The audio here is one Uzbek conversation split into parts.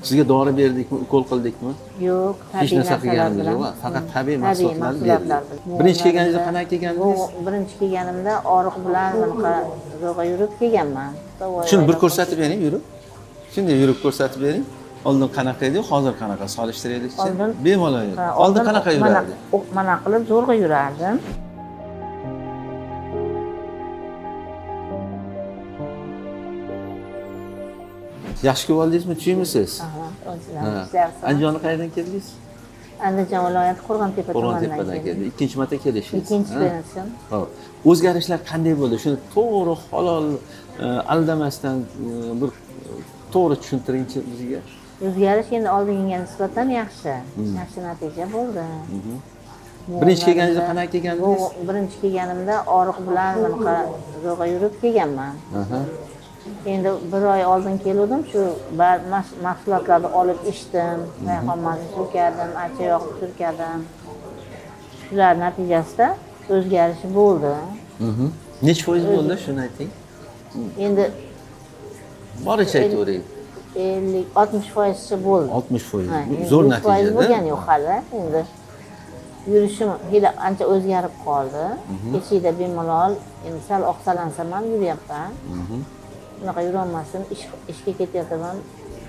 Sizga dori berdikmi, ukol qildikmi? Yo'q, Hech tabiiy narsa qilganimiz narsalar yo'q. bilan. Faqat tabiiy Tabiiy mahsulotlarni berdik. bilan. Birinchi kelganingizda qanaqa kelgandingiz? Birinchi kelganimda og'riq bilan bunaqa zo'rg'a yurib kelganman. Shuni bir ko'rsatib bering, yurib. Shunday yurib ko'rsatib bering. Oldin qanaqa edi, hozir qanaqa solishtiraylikchi. Bemalol yurdi. Oldin qanaqa yurardi? Mana qilib zo'rg'a yurardim. Yaxshi ko'rib oldingizmi, tushunmisiz? Andijonga qayerdan keldingiz? Andijon viloyati Qo'rg'ontepa Qo'rg'ontepadan keldi. Ikkinchi marta kelishingiz. Ikkinchi kelishim. Xo'p. O'zgarishlar qanday bo'ldi? Shuni to'g'ri, halol, aldamasdan bir to'g'ri tushuntiringchi bizga. O'zgarish endi oldingiga nisbatan yaxshi. Yaxshi natija bo'ldi. Birinchi kelganingizda qanaqa kelgandingiz? Birinchi kelganimda og'riq bilan bunaqa zo'rg'a yurib kelganman. Endi bir oy oldin keldim, shu mahsulotlarni olib ichdim, rayhonmani surkadim, archa yog'ni surkadim. Shular natijasida o'zgarish bo'ldi. Necha foiz bo'ldi, shuni ayting. Endi boricha aytavering. 50-60% bo'ldi. 60%. Zo'r natija bo'lgan yo'q hali. Endi yurishim hali ancha o'zgarib qoldi. Kechida bemalol, endi sal oqsalansam ham yuryapman. Bunaqa yurolmasdim, ishga ketyapman.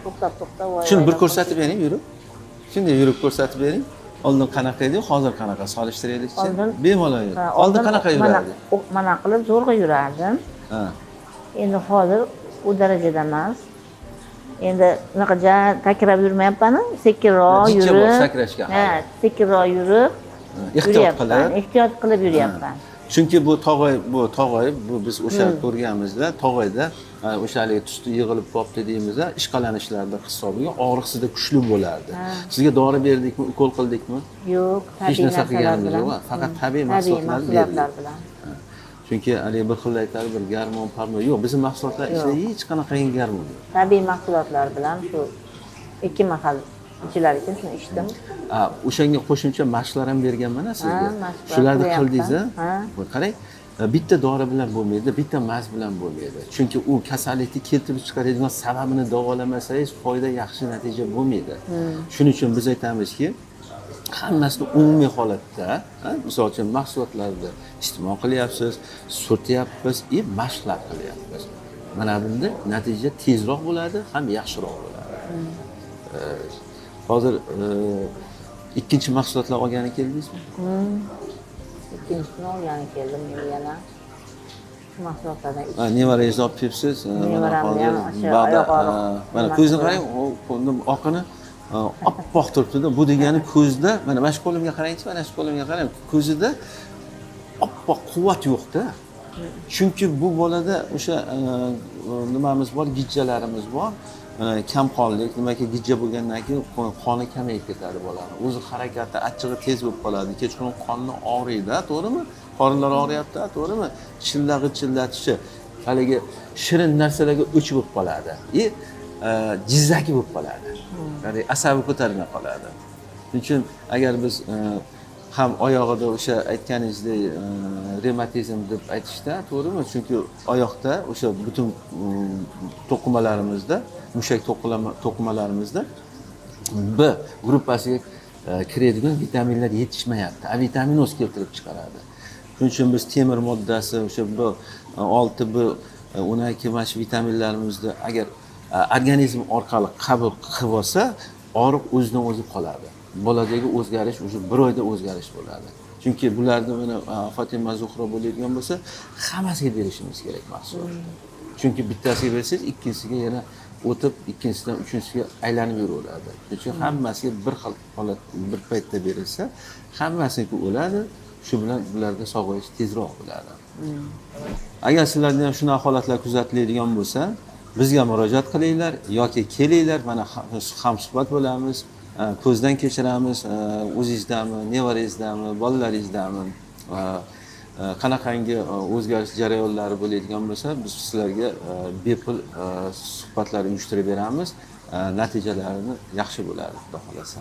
To'xtab voy. Shuni bir ko'rsatib bering, yurib. Shunday yurib ko'rsatib bering. Oldin qanaqa edi, hozir qanaqa solishtiraylikchi. Bemalol yurdi. Oldin qanaqa yurardi? Mana qilib zo'rg'a yurardim. Endi hozir u darajada emas. Endi unaqa takrab yurmayapman, sekinroq yurib. Sakrashga. Sekinroq yurib, ehtiyot qilib yuryapman. Chunki bu tog'ay, bu biz o'sha ko'rganimizda, tog'ayda o'shalik tusti yig'ilib qolibdi deymizda, ishqalanishlarda hisobiga og'riqsizda kuchli bo'lardi. Sizga dori berdikmi, ukol qildikmi? Yo'q, hech narsa qilganimiz yo'q. Faqat tabiiy mahsulotlar berdik. Chunki haligi bir xil aytadi, bir garmon, parmo yo'q. Bizning mahsulotlar ichida hech qanaqa garmon yo'q. Tabiiy mahsulotlar bilan shu ikki mahal ichilar ekan, shuni ichdim. O'shanga qo'shimcha mashqlar ham berganman sizga. Shularni qildingiz-a? Qarang, bitta dori bilan bo'lmaydi, bitta maz bilan bo'lmaydi. Chunki u kasallikni keltirib chiqaradigan sababini davolamasangiz, foyda yaxshi natija bo'lmaydi. Shuning uchun biz aytamizki, hammasini umumiy holatda, misol uchun mahsulotlarni iste'mol qilyapsiz, surtyapmiz, mashqlar qilyapmiz. Mana bunda natija tezroq bo'ladi, ham yaxshiroq bo'ladi. Hozir ikkinchi mahsulotlar olgani keldingizmi? Ikkinchisini olgani keldim men yana. Mahsulotlardan nevarangizni olib kelibsiz. Mana ko'zni qarang, qo'lning oqini oppoq turibdi-da. Bu degani ko'zda, mana shu qo'limga qarangchi, mana shu qo'limga qarang, ko'zida oppoq quvvat yo'q-da. Chunki bu bolada o'sha nimamiz bor, gijjalarimiz bor. Kamqonlik, nimaga gijja bo'lgandan keyin qoni kamayib ketadi bolani. O'zi harakati, achchig'i tez bo'lib qoladi. Kechqurun qonni og'riydi, to'g'rimi? Qorinlar og'riyapti, to'g'rimi? Chillatishi, haligi shirin narsalarga o'ch bo'lib qoladi. Jizzaki bo'lib qoladi. Ya'ni asabi ko'tarilmay qoladi. Shuning uchun agar biz ham oyog'ida o'sha aytganingizdek revmatizm deb aytishda, to'g'rimi? Chunki oyoqda o'sha butun to'qimalarimizda, mushak to'qimalarimizda B gruppasiga kiradigan vitaminlar yetishmayapti. Vitaminoz keltirib chiqaradi. Shuning uchun biz temir moddasi, o'sha B6, B12 mana shu vitaminlarimizni agar organizm orqali qabul qilib olsa, og'riq o'zidan o'zi qoladi. Boladagi o'zgarish o'sha bir oyda o'zgarish bo'ladi. Chunki bularni mana Fatima Zuhra bo'ladigan bo'lsa, hammasiga berishimiz kerak mahsulot. Chunki bittasiga bersangiz, ikkinchisiga yana o'tib, ikkinchisidan uchinchisiga aylanib yuraveradi. Chunki hammasiga bir xil holat bir paytda berilsa, hammasiki o'ladi. Shu bilan bularda sog'ayish tezroq bo'ladi. Agar sizlarda ham shunaqa holatlar kuzatiladigan bo'lsa, bizga murojaat qilinglar yoki kelinglar, mana hamsuhbat bo'lamiz. Ko'zdan kechiramiz, o'zingizdami, nevarangizdami, bolalaringizdami, qanaqangi o'zgarish jarayonlari bo'ladigan bo'lsa, biz sizlarga bepul suhbatlar uyushtirib beramiz. Natijalarini yaxshi bo'ladi, xudo xolasa.